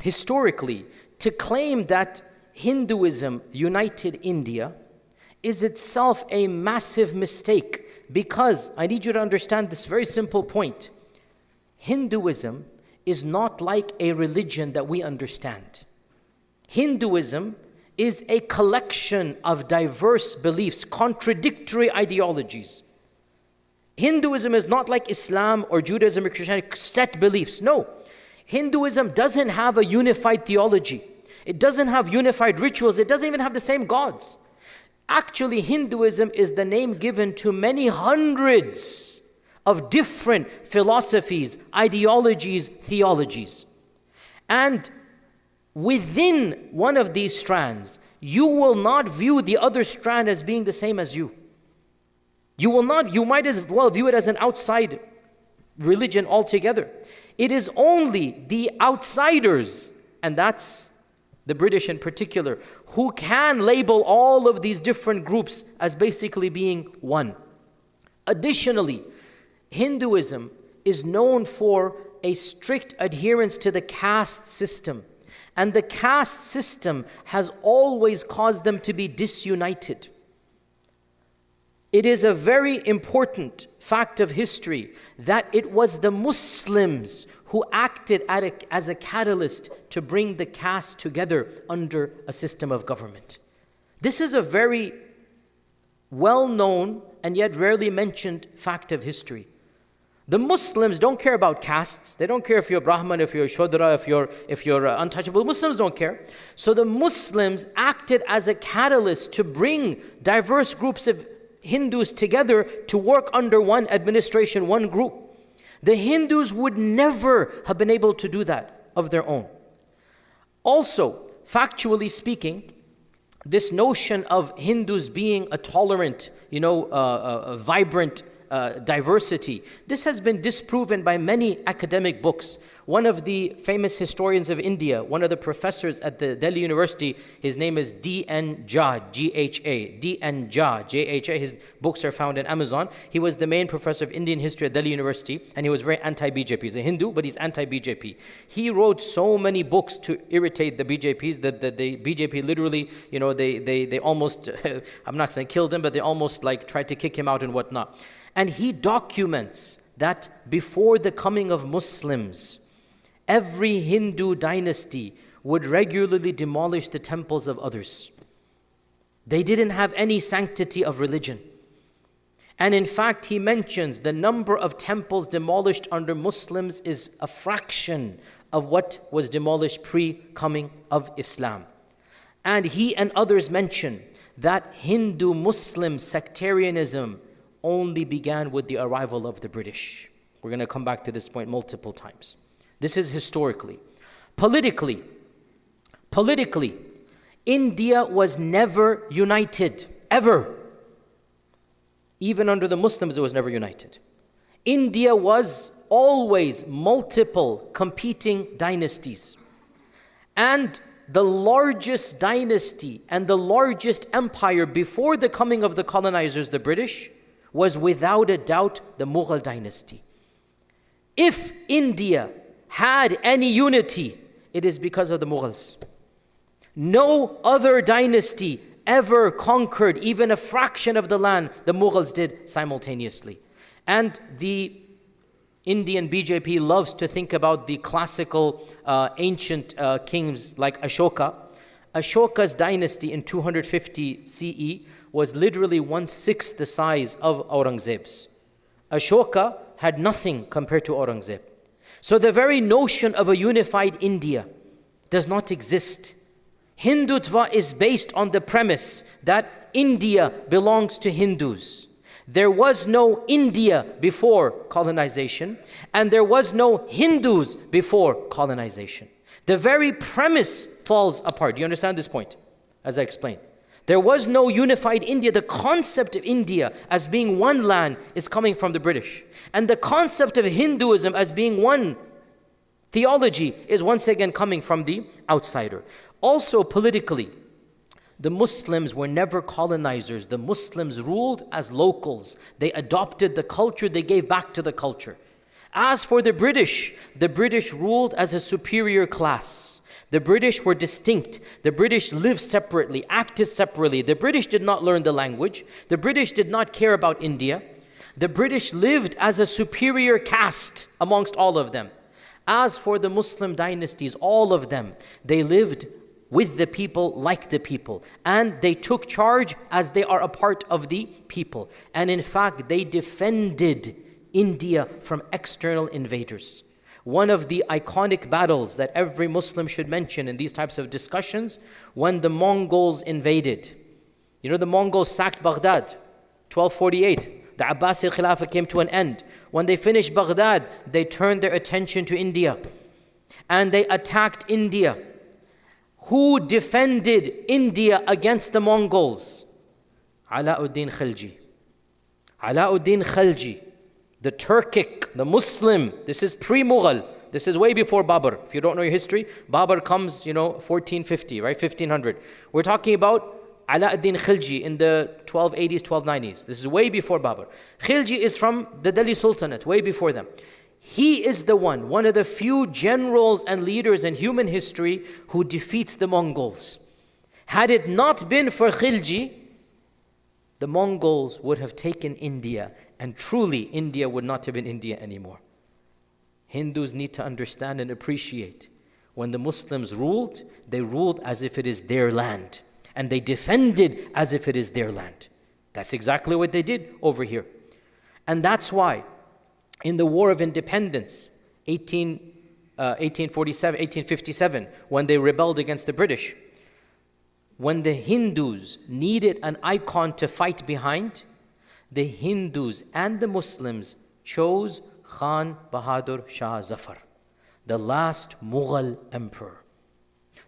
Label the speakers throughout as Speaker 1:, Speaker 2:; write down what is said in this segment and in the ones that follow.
Speaker 1: historically, to claim that Hinduism united India is itself a massive mistake, because I need you to understand this very simple point. Hinduism is not like a religion that we understand. Hinduism is a collection of diverse beliefs, contradictory ideologies. Hinduism is not like Islam or Judaism or Christianity, set beliefs. No. Hinduism doesn't have a unified theology. It doesn't have unified rituals. It doesn't even have the same gods. Actually, Hinduism is the name given to many hundreds of different philosophies, ideologies, theologies. And within one of these strands, you will not view the other strand as being the same as you. You might as well view it as an outside religion altogether. It is only the outsiders, and that's the British in particular, who can label all of these different groups as basically being one. Additionally, Hinduism is known for a strict adherence to the caste system. And the caste system has always caused them to be disunited. It is a very important fact of history that it was the Muslims who acted as a catalyst to bring the caste together under a system of government. This is a very well-known and yet rarely mentioned fact of history. The Muslims don't care about castes. They don't care if you're Brahman, if you're Shodra, if you're untouchable. Muslims don't care. So the Muslims acted as a catalyst to bring diverse groups of Hindus together to work under one administration, one group. The Hindus would never have been able to do that of their own. Also, factually speaking, this notion of Hindus being a tolerant, a vibrant diversity, this has been disproven by many academic books. One of the famous historians of India, one of the professors at the Delhi University, his name is D.N. Jha, G-H-A, D.N. Jha, J-H-A. His books are found on Amazon. He was the main professor of Indian history at Delhi University, and he was very anti-BJP. He's a Hindu, but he's anti-BJP. He wrote so many books to irritate the BJPs that the BJP literally, they almost, I'm not saying killed him, but they almost like tried to kick him out and whatnot. And he documents that before the coming of Muslims, every Hindu dynasty would regularly demolish the temples of others. They didn't have any sanctity of religion. And in fact, he mentions the number of temples demolished under Muslims is a fraction of what was demolished pre-coming of Islam. And he and others mention that Hindu-Muslim sectarianism only began with the arrival of the British. We're going to come back to this point multiple times. This is historically. Politically, India was never united, ever. Even under the Muslims, it was never united. India was always multiple competing dynasties. And the largest dynasty and the largest empire before the coming of the colonizers, the British, was without a doubt the Mughal dynasty. If India had any unity, it is because of the Mughals. No other dynasty ever conquered even a fraction of the land the Mughals did simultaneously. And the Indian BJP loves to think about the classical ancient kings like Ashoka. Ashoka's dynasty in 250 CE was literally 1/6 the size of Aurangzeb's. Ashoka had nothing compared to Aurangzeb. So the very notion of a unified India does not exist. Hindutva is based on the premise that India belongs to Hindus. There was no India before colonization, and there was no Hindus before colonization. The very premise falls apart. Do you understand this point? As I explained. There was no unified India. The concept of India as being one land is coming from the British. And the concept of Hinduism as being one theology is once again coming from the outsider. Also politically, the Muslims were never colonizers. The Muslims ruled as locals. They adopted the culture, they gave back to the culture. As for the British ruled as a superior class. The British were distinct. The British lived separately, acted separately. The British did not learn the language. The British did not care about India. The British lived as a superior caste amongst all of them. As for the Muslim dynasties, all of them, they lived with the people, like the people. And they took charge as they are a part of the people. And in fact, they defended India from external invaders. One of the iconic battles that every Muslim should mention in these types of discussions, when the Mongols invaded. You know, the Mongols sacked Baghdad, 1248. The Abbasi Khilafah came to an end. When they finished Baghdad, they turned their attention to India. And they attacked India. Who defended India against the Mongols? Alauddin Khilji. Alauddin Khilji, the Turkic, the Muslim. This is pre-Mughal. This is way before Babur. If you don't know your history, Babur comes, 1450, right? 1500. We're talking about Alauddin Khilji in the 1280s, 1290s. This is way before Babur. Khilji is from the Delhi Sultanate, way before them. He is the one of the few generals and leaders in human history who defeats the Mongols. Had it not been for Khilji, the Mongols would have taken India, and truly India would not have been India anymore. Hindus need to understand and appreciate, when the Muslims ruled, they ruled as if it is their land, and they defended as if it is their land. That's exactly what they did over here. And that's why in the War of Independence, 1857, when they rebelled against the British, when the Hindus needed an icon to fight behind, the Hindus and the Muslims chose Khan Bahadur Shah Zafar, the last Mughal emperor.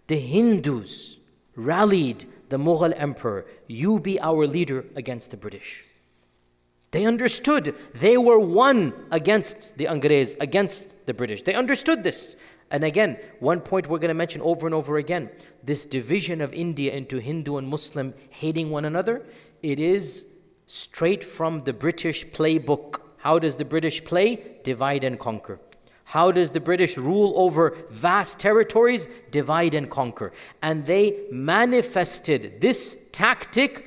Speaker 1: The Hindus rallied the Mughal emperor, you be our leader against the British. They understood they were one against the Angrez, against the British. They understood this. And again, one point we're going to mention over and over again, this division of India into Hindu and Muslim hating one another, it is straight from the British playbook. How does the British play? Divide and conquer. How does the British rule over vast territories? Divide and conquer. And they manifested this tactic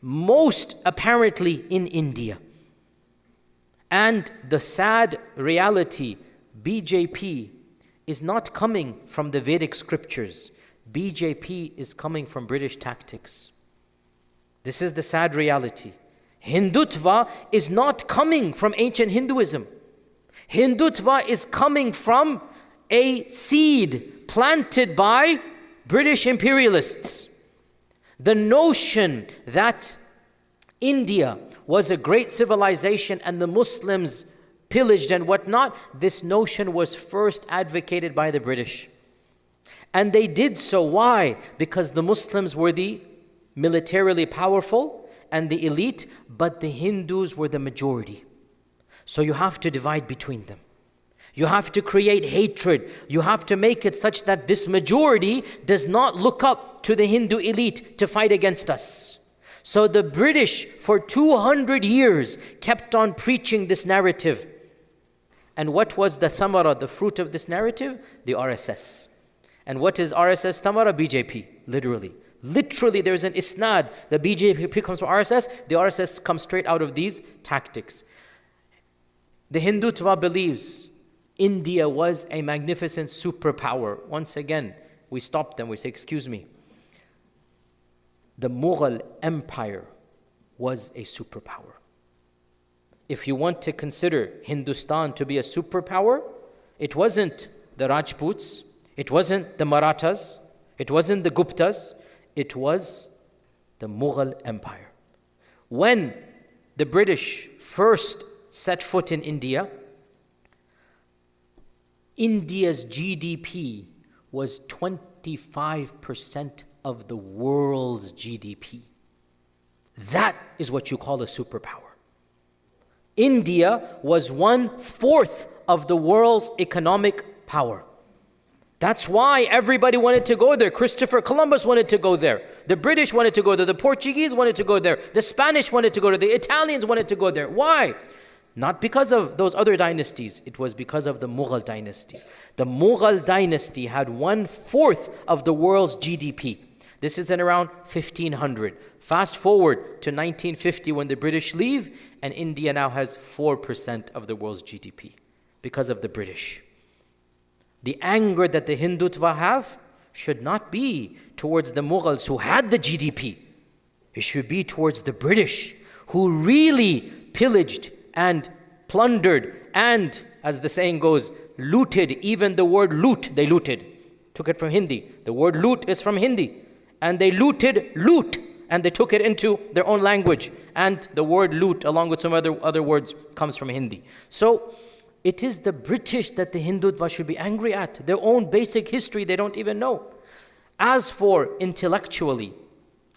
Speaker 1: most apparently in India. And the sad reality, BJP is not coming from the Vedic scriptures. BJP is coming from British tactics. This is the sad reality. Hindutva is not coming from ancient Hinduism. Hindutva is coming from a seed planted by British imperialists. The notion that India was a great civilization and the Muslims pillaged and whatnot, this notion was first advocated by the British. And they did so. Why? Because the Muslims were the militarily powerful and the elite, but the Hindus were the majority. So you have to divide between them. You have to create hatred. You have to make it such that this majority does not look up to the Hindu elite to fight against us. So the British for 200 years kept on preaching this narrative. And what was the thamara, the fruit of this narrative? The RSS. And what is RSS thamara? BJP, literally. Literally there's an isnad. The BJP comes from RSS. The RSS comes straight out of these tactics. The Hindutva believes India was a magnificent superpower. Once again, we stop them. We say, excuse me. The Mughal Empire was a superpower. If you want to consider Hindustan to be a superpower, it wasn't the Rajputs, it wasn't the Marathas, it wasn't the Guptas, it was the Mughal Empire. When the British first set foot in India, India's GDP was 25% of the world's GDP. That is what you call a superpower. India was 1/4 of the world's economic power. That's why everybody wanted to go there. Christopher Columbus wanted to go there. The British wanted to go there. The Portuguese wanted to go there. The Spanish wanted to go there. The Italians wanted to go there. Why? Not because of those other dynasties, it was because of the Mughal dynasty. The Mughal dynasty had 1/4 of the world's GDP. This is in around 1500. Fast forward to 1950 when the British leave, and India now has 4% of the world's GDP because of the British. The anger that the Hindutva have should not be towards the Mughals who had the GDP. It should be towards the British who really pillaged and plundered and, as the saying goes, looted. Even the word loot, they looted. Took it from Hindi. The word loot is from Hindi. And they looted loot, and they took it into their own language. And the word loot, along with some other words, comes from Hindi. So it is the British that the Hindutva should be angry at. Their own basic history they don't even know. As for intellectually,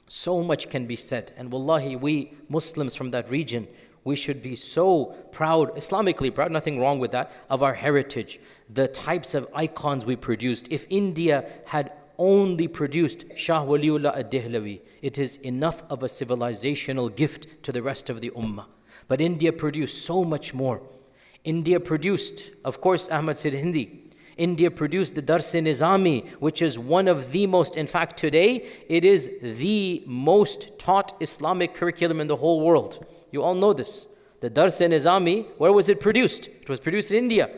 Speaker 1: so much can be said. And wallahi, we Muslims from that region, we should be so proud, Islamically proud, nothing wrong with that, of our heritage, the types of icons we produced. If India had only produced Shah Waliullah ad-Dehlavi, it is enough of a civilizational gift to the rest of the ummah. But India produced so much more. India produced, of course, Ahmad Sirhindi. India produced the Dars-e-Nizami, which is one of the most, in fact today, it is the most taught Islamic curriculum in the whole world. You all know this. The Dars-e-Nizami, where was it produced? It was produced in India.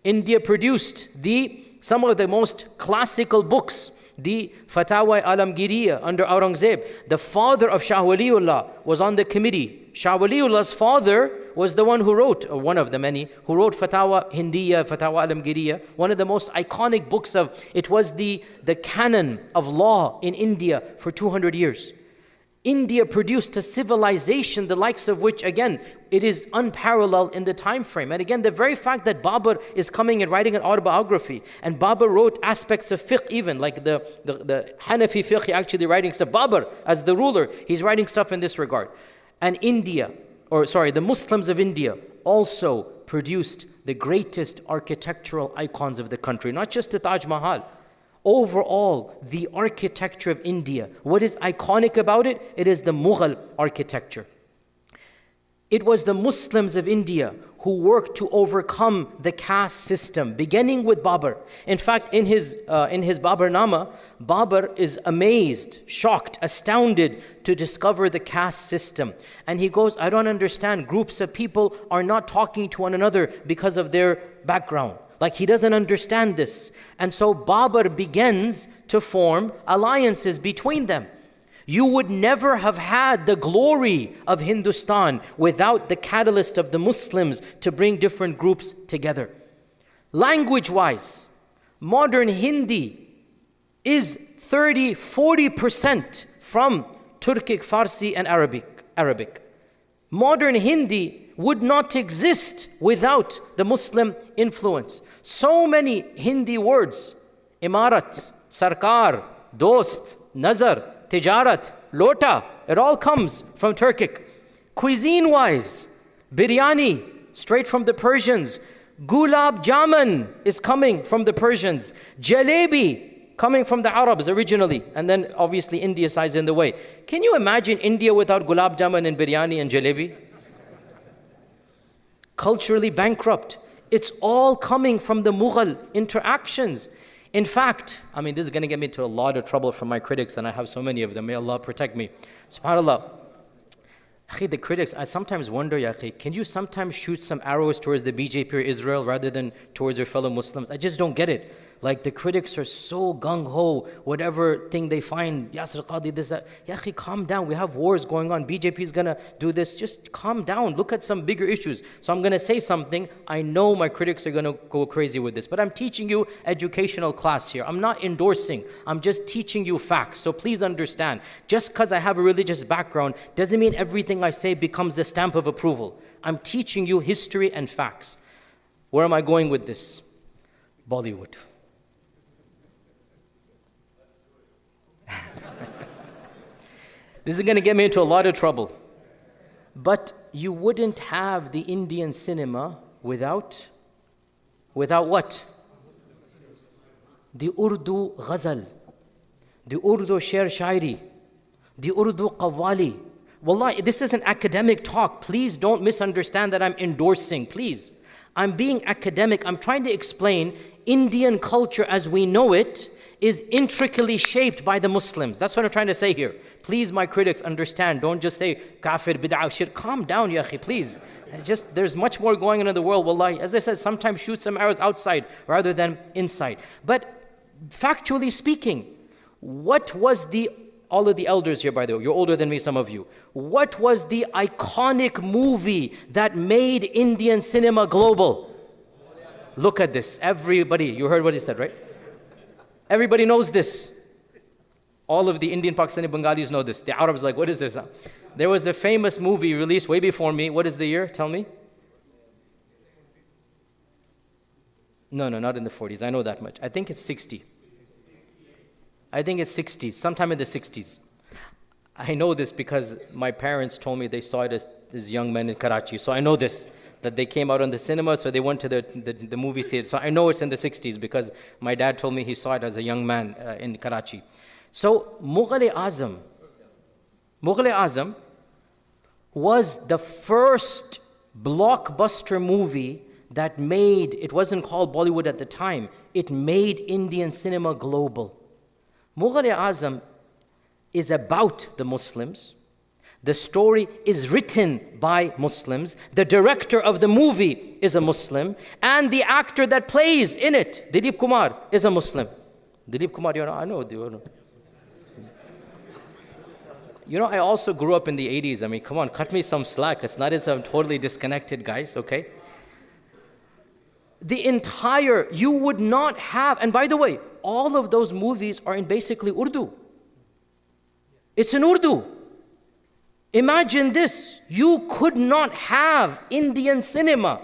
Speaker 1: India produced some of the most classical books, the Fatawa Alamgiriya under Aurangzeb. The father of Shah Waliullah was on the committee. Shah Waliullah's father was the one who wrote, or one of the many, who wrote Fatawa Hindiya, Fatawa Alamgiriya, one of the most iconic books it was the canon of law in India for 200 years. India produced a civilization the likes of which, again, it is unparalleled in the time frame. And again, the very fact that Babur is coming and writing an autobiography, and Babur wrote aspects of fiqh even, like the Hanafi fiqh, actually writing stuff. Babur, as the ruler, he's writing stuff in this regard. And the Muslims of India also produced the greatest architectural icons of the country, not just the Taj Mahal. Overall, the architecture of India, what is iconic about it? It is the Mughal architecture. It was the Muslims of India who worked to overcome the caste system, beginning with Babur. In fact, in his Baburnama, Babur is amazed, shocked, astounded to discover the caste system. And he goes, I don't understand. Groups of people are not talking to one another because of their background. Like, he doesn't understand this. And so Babur begins to form alliances between them. You would never have had the glory of Hindustan without the catalyst of the Muslims to bring different groups together. Language-wise, modern Hindi is 30-40% from Turkic, Farsi, and Arabic. Modern Hindi would not exist without the Muslim influence. So many Hindi words, Imarat, Sarkar, Dost, Nazar, Tijarat, Lota, it all comes from Turkic. Cuisine-wise, biryani, straight from the Persians. Gulab Jamun is coming from the Persians. Jalebi, coming from the Arabs originally, and then obviously India size in the way. Can you imagine India without Gulab Jamun and biryani and jalebi? Culturally bankrupt. It's all coming from the Mughal interactions. In fact, this is going to get me into a lot of trouble from my critics, and I have so many of them. May Allah protect me. SubhanAllah. The critics, I sometimes wonder, can you sometimes shoot some arrows towards the BJP or Israel rather than towards your fellow Muslims? I just don't get it. Like, the critics are so gung-ho, whatever thing they find, Yasir Qadhi, this, that. Calm down. We have wars going on. BJP is going to do this. Just calm down. Look at some bigger issues. So I'm going to say something. I know my critics are going to go crazy with this, but I'm teaching you educational class here. I'm not endorsing. I'm just teaching you facts. So please understand. Just because I have a religious background doesn't mean everything I say becomes the stamp of approval. I'm teaching you history and facts. Where am I going with this? Bollywood. This is going to get me into a lot of trouble. But you wouldn't have the Indian cinema without what? The Urdu ghazal, the Urdu sher shairi, the Urdu qawwali. Wallahi, this is an academic talk. Please don't misunderstand that I'm endorsing, please. I'm being academic. I'm trying to explain Indian culture as we know it is intricately shaped by the Muslims. That's what I'm trying to say here. Please, my critics, understand. Don't just say kafir, bid'ah, shirk. Calm down, ya akhi, please. There's much more going on in the world, wallahi. As I said, sometimes shoot some arrows outside rather than inside. But factually speaking, what was all of the elders here, by the way, you're older than me, some of you. What was the iconic movie that made Indian cinema global? Look at this. Everybody, you heard what he said, right? Everybody knows this. All of the Indian, Pakistani, Bengalis know this. The Arabs like, what is this? There was a famous movie released way before me. What is the year? Tell me. No, not in the 40s. I know that much. I think it's 60. I think it's 60s, sometime in the 60s. I know this because my parents told me they saw it as young men in Karachi. So I know this, that they came out on the cinema, so they went to the movie theater. So I know it's in the 60s because my dad told me he saw it as a young man in Karachi. So Mughal-e-Azam was the first blockbuster movie that made, it wasn't called Bollywood at the time, it made Indian cinema global. Mughal-e-Azam is about the Muslims. The story is written by Muslims. The director of the movie is a Muslim. And the actor that plays in it, Dilip Kumar, is a Muslim. Dilip Kumar, I know. I also grew up in the 80s. I mean, come on, cut me some slack. It's not as I'm totally disconnected, guys, okay? You would not have, and by the way, all of those movies are in basically Urdu. It's in Urdu. Imagine this. You could not have Indian cinema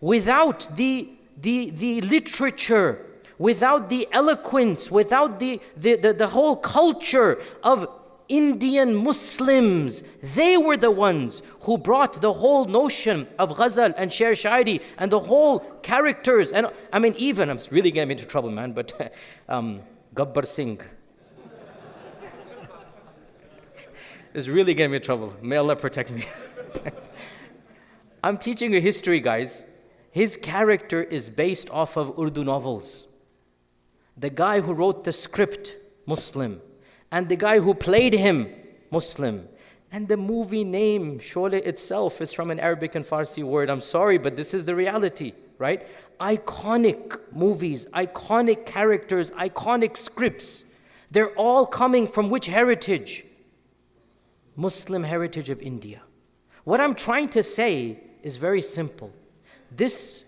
Speaker 1: without the literature, without the eloquence, without the whole culture of Indian Muslims. They were the ones who brought the whole notion of ghazal and sher shairi and the whole characters. And I mean, even, I'm really getting into trouble, man, but Gabbar Singh is really getting me in trouble. May Allah protect me. I'm teaching you history, guys. His character is based off of Urdu novels. The guy who wrote the script, Muslim. And the guy who played him, Muslim. And the movie name, Sholay itself, is from an Arabic and Farsi word. I'm sorry, but this is the reality, right? Iconic movies, iconic characters, iconic scripts. They're all coming from which heritage? Muslim heritage of India. What I'm trying to say is very simple. This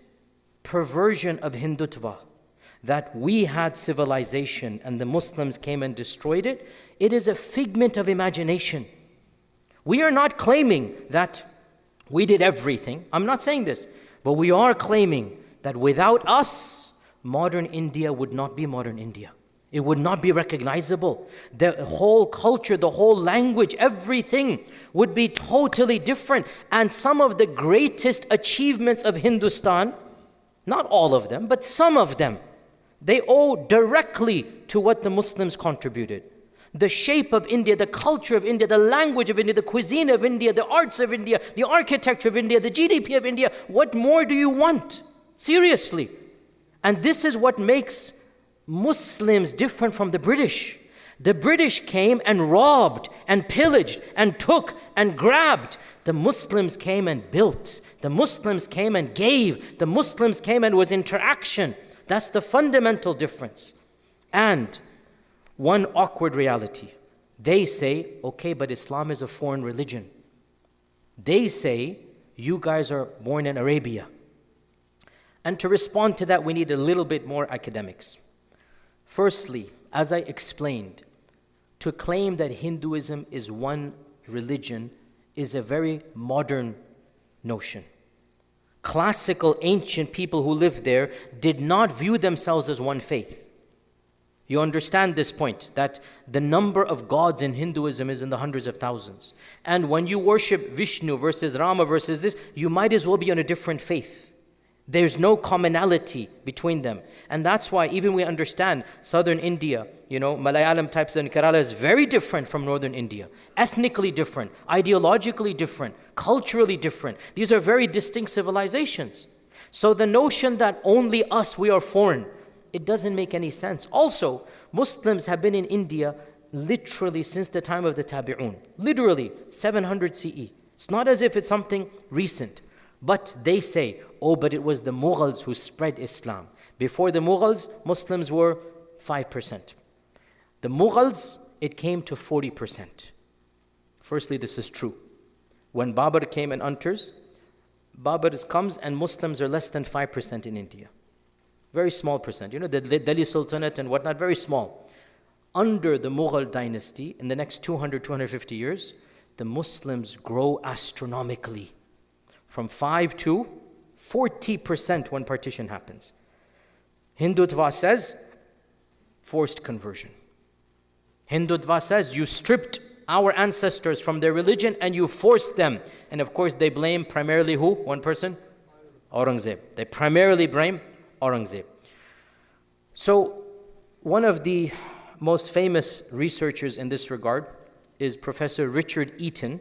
Speaker 1: perversion of Hindutva, that we had civilization and the Muslims came and destroyed it, it is a figment of imagination. We are not claiming that we did everything. I'm not saying this, but we are claiming that without us, modern India would not be modern India. It would not be recognizable. The whole culture, the whole language, everything would be totally different. And some of the greatest achievements of Hindustan, not all of them, but some of them, they owe directly to what the Muslims contributed. The shape of India, the culture of India, the language of India, the cuisine of India, the arts of India, the architecture of India, the GDP of India. What more do you want? Seriously. And this is what makes Muslims different from the British. The British came and robbed and pillaged and took and grabbed. The Muslims came and built. The Muslims came and gave. The Muslims came and was interaction. That's the fundamental difference. And one awkward reality. They say, okay, but Islam is a foreign religion. They say, you guys are born in Arabia. And to respond to that, we need a little bit more academics. Firstly, as I explained, to claim that Hinduism is one religion is a very modern notion. Classical, ancient people who lived there did not view themselves as one faith. You understand this point, that the number of gods in Hinduism is in the hundreds of thousands. And when you worship Vishnu versus Rama versus this, you might as well be on a different faith. There's no commonality between them. And that's why even we understand southern India, Malayalam types and Kerala is very different from northern India. Ethnically different, ideologically different, culturally different. These are very distinct civilizations. So the notion that only us, we are foreign, it doesn't make any sense. Also, Muslims have been in India literally since the time of the Tabi'un. Literally, 700 CE. It's not as if it's something recent. But they say, but it was the Mughals who spread Islam. Before the Mughals, Muslims were 5%. The Mughals, it came to 40%. Firstly, this is true. When Babur came and enters, Babur comes and Muslims are less than 5% in India. Very small percent. The Delhi Sultanate and whatnot, very small. Under the Mughal dynasty, in the next 200, 250 years, the Muslims grow astronomically. From 5 to 40% when partition happens. Hindutva says, forced conversion. Hindutva says, you stripped our ancestors from their religion and you forced them. And of course they blame primarily who? One person? Aurangzeb. They primarily blame Aurangzeb. So one of the most famous researchers in this regard is Professor Richard Eaton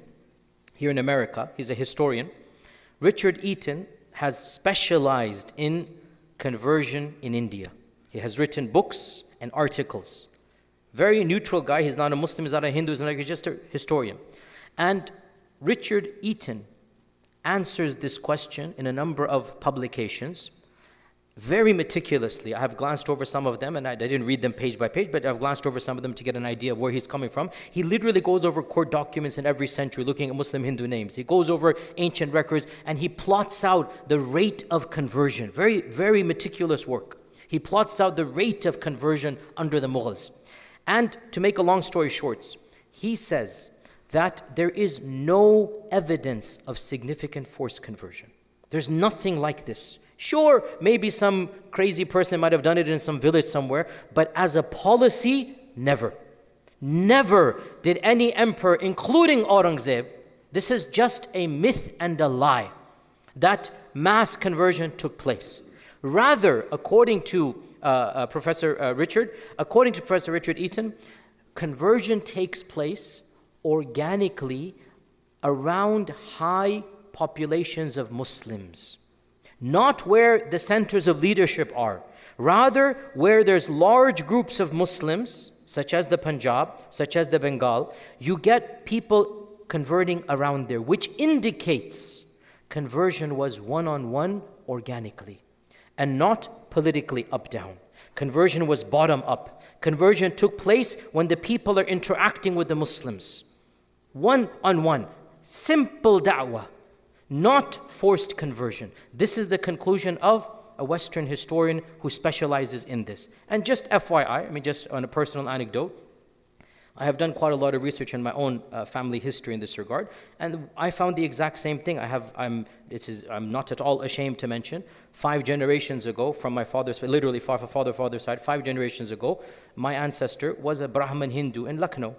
Speaker 1: here in America. He's a historian. Richard Eaton has specialized in conversion in India. He has written books and articles. Very neutral guy. He's not a Muslim, he's not a Hindu, he's just a historian. And Richard Eaton answers this question in a number of publications very meticulously. I have glanced over some of them, and I didn't read them page by page, but I've glanced over some of them to get an idea of where he's coming from. He literally goes over court documents in every century, looking at Muslim Hindu names. He goes over ancient records, and he plots out the rate of conversion. Very, very meticulous work. He plots out the rate of conversion under the Mughals. And to make a long story short, he says that there is no evidence of significant forced conversion. There's nothing like this. Sure, maybe some crazy person might have done it in some village somewhere, but as a policy, never. Never did any emperor, including Aurangzeb, this is just a myth and a lie, that mass conversion took place. Rather, according to Professor Richard Eaton, conversion takes place organically around high populations of Muslims. Not where the centers of leadership are. Rather, where there's large groups of Muslims, such as the Punjab, such as the Bengal, you get people converting around there, which indicates conversion was one-on-one organically and not politically up-down. Conversion was bottom-up. Conversion took place when the people are interacting with the Muslims. One-on-one. Simple da'wah. Not forced conversion. This is the conclusion of a Western historian who specializes in this. And just FYI, just on a personal anecdote, I have done quite a lot of research in my own family history in this regard, and I found the exact same thing. I'm not at all ashamed to mention, 5 generations ago, from my father's, literally father's side, 5 generations ago, my ancestor was a Brahmin Hindu in Lucknow.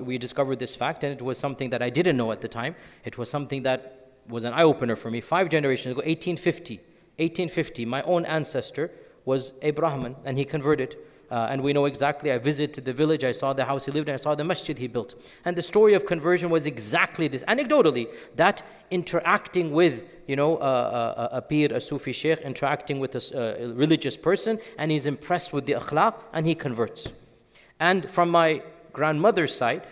Speaker 1: We discovered this fact, and it was something that I didn't know at the time. It was something that was an eye-opener for me. 5 generations ago, 1850, my own ancestor was a Brahmin, and he converted. And we know exactly, I visited the village, I saw the house he lived in, I saw the masjid he built. And the story of conversion was exactly this. Anecdotally, that interacting with, a peer, a Sufi Shaykh, interacting with a religious person, and he's impressed with the akhlaq, and he converts. And from my grandmother's side,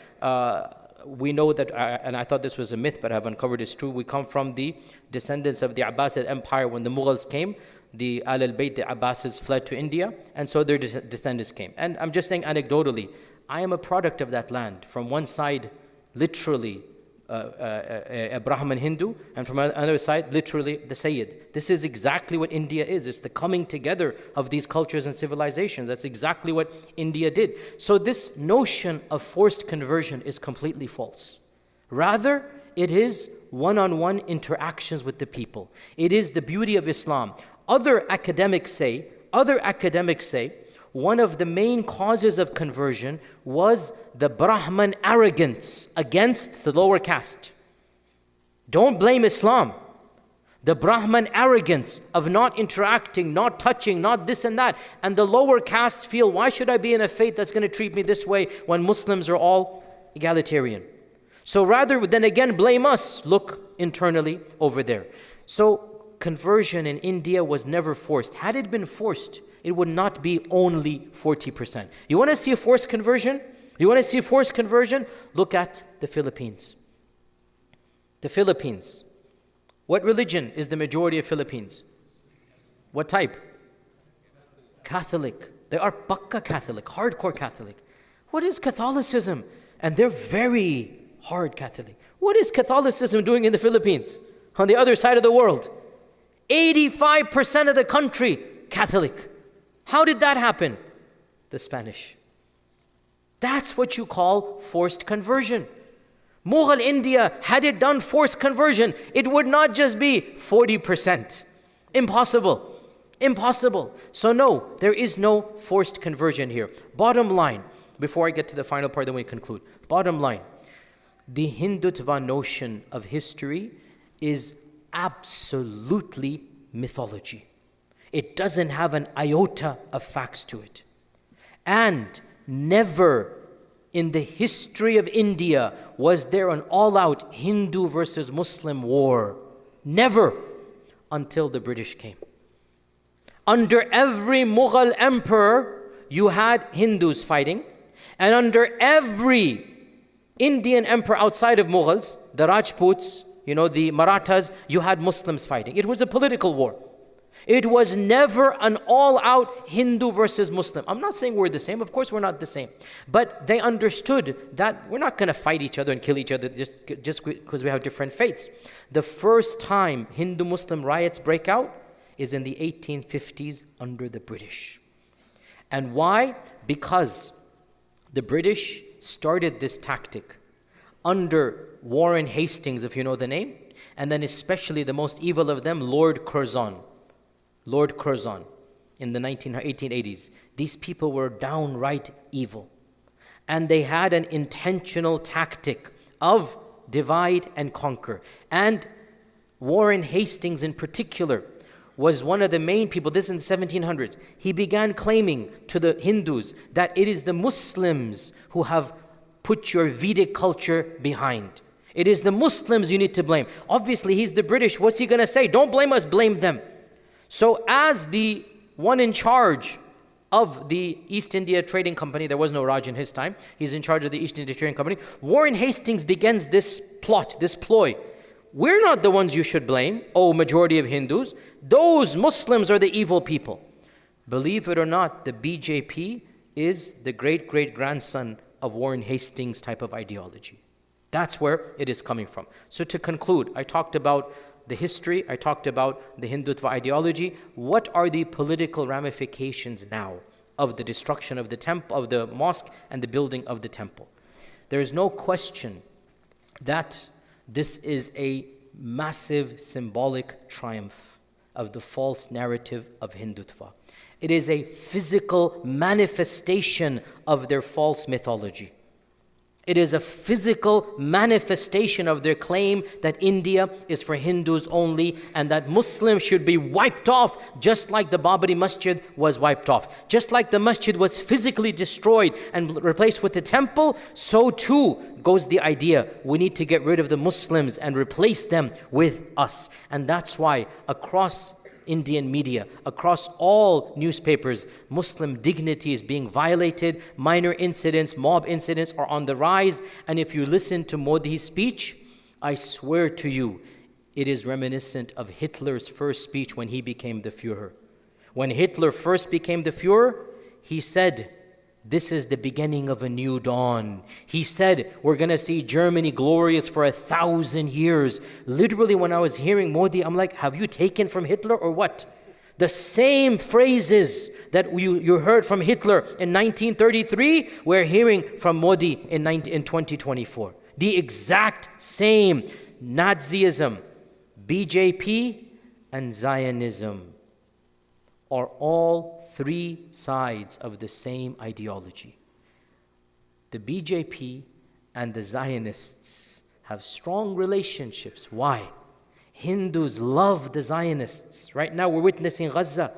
Speaker 1: we know that, and I thought this was a myth, but I've uncovered it's true, we come from the descendants of the Abbasid Empire. When the Mughals came, the Ahl al-Bayt, the Abbasids, fled to India, and so their descendants came. And I'm just saying anecdotally, I am a product of that land. From one side, literally a Brahmin Hindu, and from another side, literally the Sayyid. This is exactly what India is. It's the coming together of these cultures and civilizations. That's exactly what India did. So this notion of forced conversion is completely false. Rather, it is one-on-one interactions with the people. It is the beauty of Islam. Other academics say, one of the main causes of conversion was the Brahman arrogance against the lower caste. Don't blame Islam. The Brahman arrogance of not interacting, not touching, not this and that. And the lower castes feel, why should I be in a faith that's going to treat me this way when Muslims are all egalitarian? So rather than again blame us, look internally over there. So conversion in India was never forced. Had it been forced, it would not be only 40%. You want to see a forced conversion? You want to see a forced conversion? Look at the Philippines. The Philippines. What religion is the majority of Philippines? What type? Catholic. They are Pakka Catholic, hardcore Catholic. What is Catholicism? And they're very hard Catholic. What is Catholicism doing in the Philippines? On the other side of the world. 85% of the country, Catholic. How did that happen? The Spanish. That's what you call forced conversion. Mughal India, had it done forced conversion, it would not just be 40%. Impossible. Impossible. So no, there is no forced conversion here. Bottom line, before I get to the final part, then we conclude. Bottom line, the Hindutva notion of history is absolutely mythology. It doesn't have an iota of facts to it. And never in the history of India was there an all-out Hindu versus Muslim war. Never, until the British came. Under every Mughal emperor, you had Hindus fighting. And under every Indian emperor outside of Mughals, the Rajputs, the Marathas, you had Muslims fighting. It was a political war. It was never an all-out Hindu versus Muslim. I'm not saying we're the same. Of course, we're not the same. But they understood that we're not going to fight each other and kill each other just because we have different faiths. The first time Hindu-Muslim riots break out is in the 1850s under the British. And why? Because the British started this tactic under Warren Hastings, if you know the name, and then especially the most evil of them, Lord Curzon. Lord Curzon in the 1880s. These people were downright evil. And they had an intentional tactic of divide and conquer. And Warren Hastings in particular was one of the main people, this in the 1700s. He began claiming to the Hindus that it is the Muslims who have put your Vedic culture behind. It is the Muslims you need to blame. Obviously, he's the British. What's he going to say? Don't blame us, blame them. So as the one in charge of the East India Trading Company, there was no Raj in his time, he's in charge of the East India Trading Company, Warren Hastings begins this plot, this ploy. We're not the ones you should blame, oh majority of Hindus. Those Muslims are the evil people. Believe it or not, the BJP is the great-great-grandson of Warren Hastings' type of ideology. That's where it is coming from. So to conclude, I talked about the history, I talked about the Hindutva ideology. What are the political ramifications now of the destruction of the temple, of the mosque, and the building of the temple? There is no question that this is a massive symbolic triumph of the false narrative of Hindutva. It is a physical manifestation of their false mythology. It is a physical manifestation of their claim that India is for Hindus only and that Muslims should be wiped off just like the Babri Masjid was wiped off. Just like the masjid was physically destroyed and replaced with the temple, so too goes the idea we need to get rid of the Muslims and replace them with us. And that's why across Indian media, across all newspapers, Muslim dignity is being violated. Minor incidents, mob incidents are on the rise. And if you listen to Modi's speech, I swear to you, it is reminiscent of Hitler's first speech when he became the Führer. When Hitler first became the Führer, he said, this is the beginning of a new dawn. He said, we're going to see Germany glorious for 1,000 years. Literally, when I was hearing Modi, I'm like, have you taken from Hitler or what? The same phrases that you heard from Hitler in 1933, we're hearing from Modi in 2024. The exact same. Nazism, BJP, and Zionism are all three sides of the same ideology. The BJP and the Zionists have strong relationships. Why? Hindus love the Zionists. Right now we're witnessing Gaza.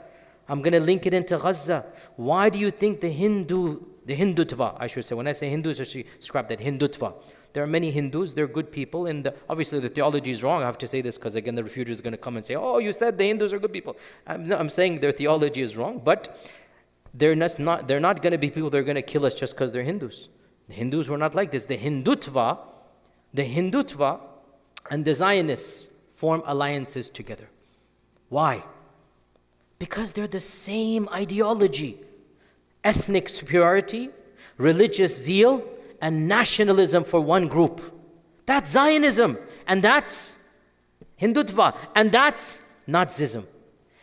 Speaker 1: I'm going to link it into Gaza. Why do you think the Hindutva, I should say, when I say Hindus, I should scrap that, Hindutva. There are many Hindus, they're good people, and obviously the theology is wrong. I have to say this because again the refuter is going to come and say, oh, you said the Hindus are good people. I'm saying their theology is wrong, but they're not going to be people that are going to kill us just because they're Hindus. The Hindus were not like this. The Hindutva and the Zionists form alliances together. Why? Because they're the same ideology. Ethnic superiority, religious zeal, and nationalism for one group. That's Zionism, and that's Hindutva, and that's Nazism.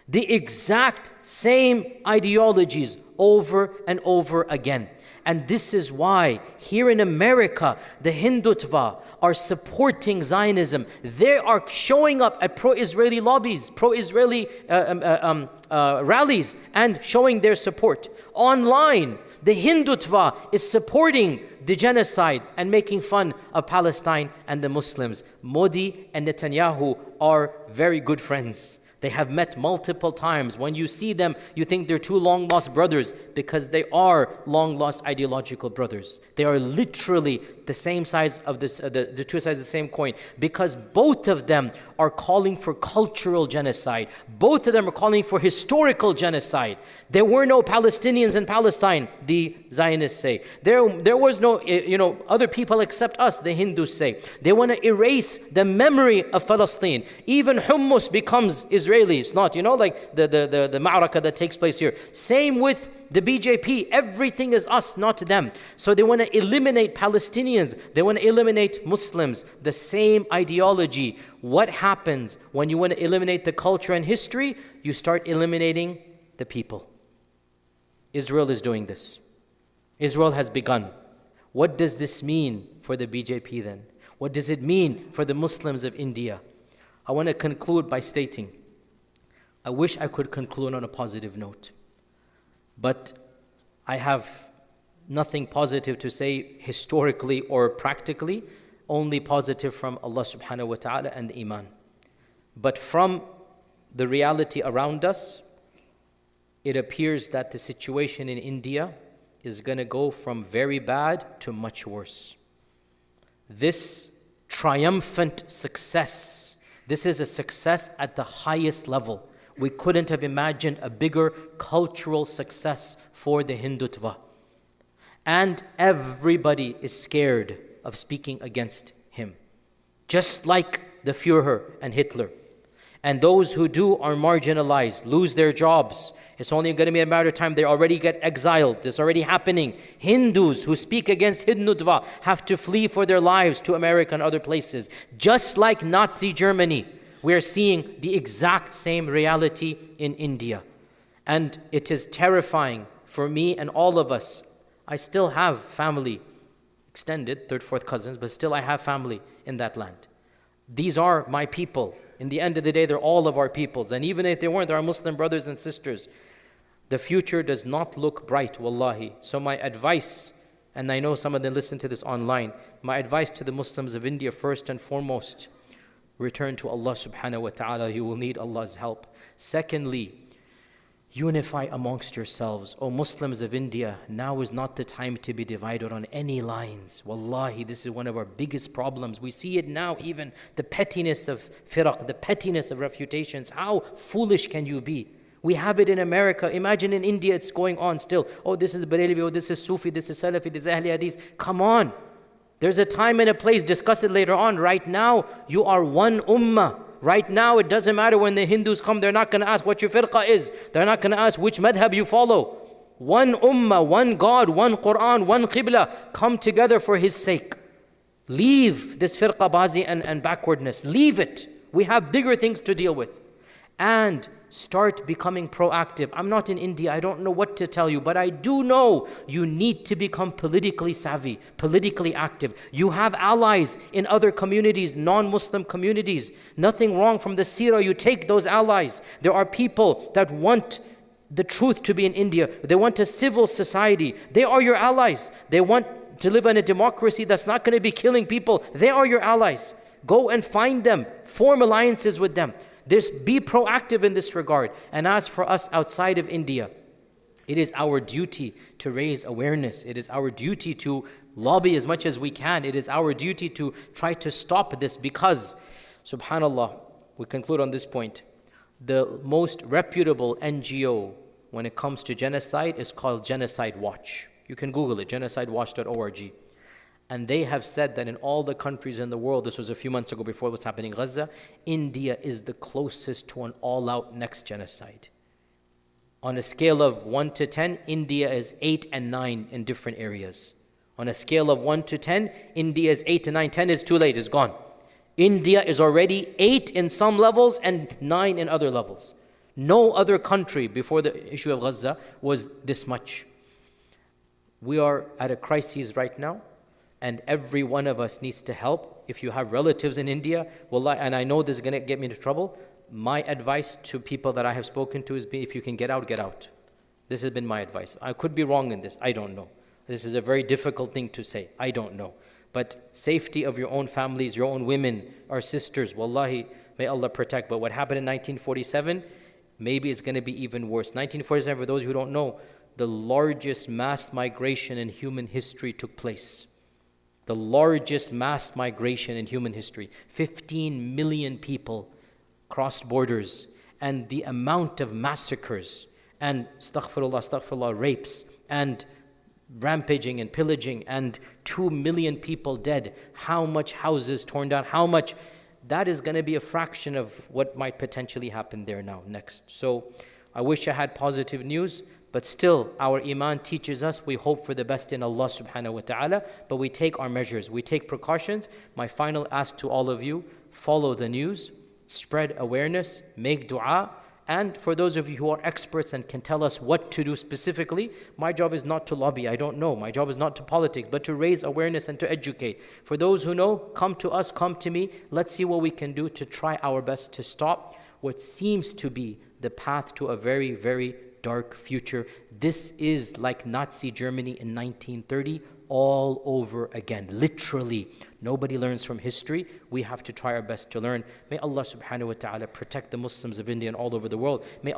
Speaker 1: The exact same ideologies over and over again. And this is why here in America, the Hindutva are supporting Zionism. They are showing up at pro-Israeli lobbies, pro-Israeli rallies, and showing their support. Online, the Hindutva is supporting the genocide and making fun of Palestine and the Muslims. Modi and Netanyahu are very good friends. They have met multiple times. When you see them, you think they're two long-lost brothers because they are long-lost ideological brothers. They are literally the same size of this, the two sides of the same coin, because both of them are calling for cultural genocide. Both of them are calling for historical genocide. There were no Palestinians in Palestine, the Zionists say. There was no, other people except us, the Hindus say. They want to erase the memory of Palestine. Even hummus becomes Israeli. It's not, like the ma'raka that takes place here. Same with the BJP. Everything is us, not them. So they want to eliminate Palestinians. They want to eliminate Muslims. The same ideology. What happens when you want to eliminate the culture and history? You start eliminating the people. Israel is doing this. Israel has begun. What does this mean for the BJP then? What does it mean for the Muslims of India? I want to conclude by stating, I wish I could conclude on a positive note. But I have nothing positive to say historically or practically, only positive from Allah subhanahu wa ta'ala and the Iman. But from the reality around us, it appears that the situation in India is going to go from very bad to much worse. This triumphant success, this is a success at the highest level. We couldn't have imagined a bigger cultural success for the Hindutva. And everybody is scared of speaking against him. Just like the Führer and Hitler. And those who do are marginalized, lose their jobs. It's only going to be a matter of time. They already get exiled. It's already happening. Hindus who speak against Hindutva have to flee for their lives to America and other places. Just like Nazi Germany. We are seeing the exact same reality in India. And it is terrifying for me and all of us. I still have family, extended, third, fourth cousins, but still I have family in that land. These are my people. In the end of the day, they're all of our peoples. And even if they weren't, they're our Muslim brothers and sisters. The future does not look bright, wallahi. So my advice, and I know some of them listen to this online, my advice to the Muslims of India, first and foremost, return to Allah subhanahu wa ta'ala. You will need Allah's help. Secondly, unify amongst yourselves. O Muslims of India, now is not the time to be divided on any lines. Wallahi, this is one of our biggest problems. We see it now, even the pettiness of firaq, the pettiness of refutations. How foolish can you be? We have it in America. Imagine in India it's going on still. Oh, this is Barelvi, oh, this is Sufi, this is Salafi, this is Ahli Hadith. Come on. There's a time and a place, discuss it later on. Right now, you are one ummah. Right now, it doesn't matter when the Hindus come, they're not going to ask what your firqa is. They're not going to ask which madhab you follow. One ummah, one God, one Quran, one qibla. Come together for His sake. Leave this firqa bazi and backwardness. Leave it. We have bigger things to deal with. And start becoming proactive. I'm not in India. I don't know what to tell you, but I do know you need to become politically savvy, politically active. You have allies in other communities, non-Muslim communities. Nothing wrong from the seerah. You take those allies. There are people that want the truth to be in India. They want a civil society. They are your allies. They want to live in a democracy that's not going to be killing people. They are your allies. Go and find them. Form alliances with them. Be proactive in this regard. And as for us outside of India, it is our duty to raise awareness. It is our duty to lobby as much as we can. It is our duty to try to stop this because, subhanAllah, we conclude on this point. The most reputable NGO when it comes to genocide is called Genocide Watch. You can Google it, genocidewatch.org. And they have said that in all the countries in the world, this was a few months ago before what's happening in Gaza, India is the closest to an all-out next genocide. On a scale of 1 to 10, India is 8 and 9 in different areas. On a scale of 1 to 10, India is 8 to 9. 10 is too late, it's gone. India is already 8 in some levels and 9 in other levels. No other country before the issue of Gaza was this much. We are at a crisis right now, and every one of us needs to help. If you have relatives in India, wallah, and I know this is going to get me into trouble, my advice to people that I have spoken to is if you can get out, get out. This has been my advice. I could be wrong in this. I don't know. This is a very difficult thing to say. I don't know. But safety of your own families, your own women, our sisters, wallahi, may Allah protect. But what happened in 1947, maybe it's going to be even worse. 1947, for those who don't know, the largest mass migration in human history took place. The largest mass migration in human history. 15 million people crossed borders. And the amount of massacres and astaghfirullah, rapes and rampaging and pillaging and 2 million people dead. How much houses torn down, how much, that is going to be a fraction of what might potentially happen there now next. So I wish I had positive news, but still our iman teaches us we hope for the best in Allah subhanahu wa ta'ala, but we take our measures, we take precautions. My final ask to all of you, follow the news, spread awareness, make dua. And for those of you who are experts and can tell us what to do specifically, my job is not to lobby, I don't know. My job is not to politics, but to raise awareness and to educate. For those who know, come to us, come to me. Let's see what we can do to try our best to stop what seems to be the path to a very, very dark future. This is like Nazi Germany in 1930 all over again, literally. Nobody learns from history. We have to try our best to learn. May Allah subhanahu wa ta'ala protect the Muslims of India and all over the world. May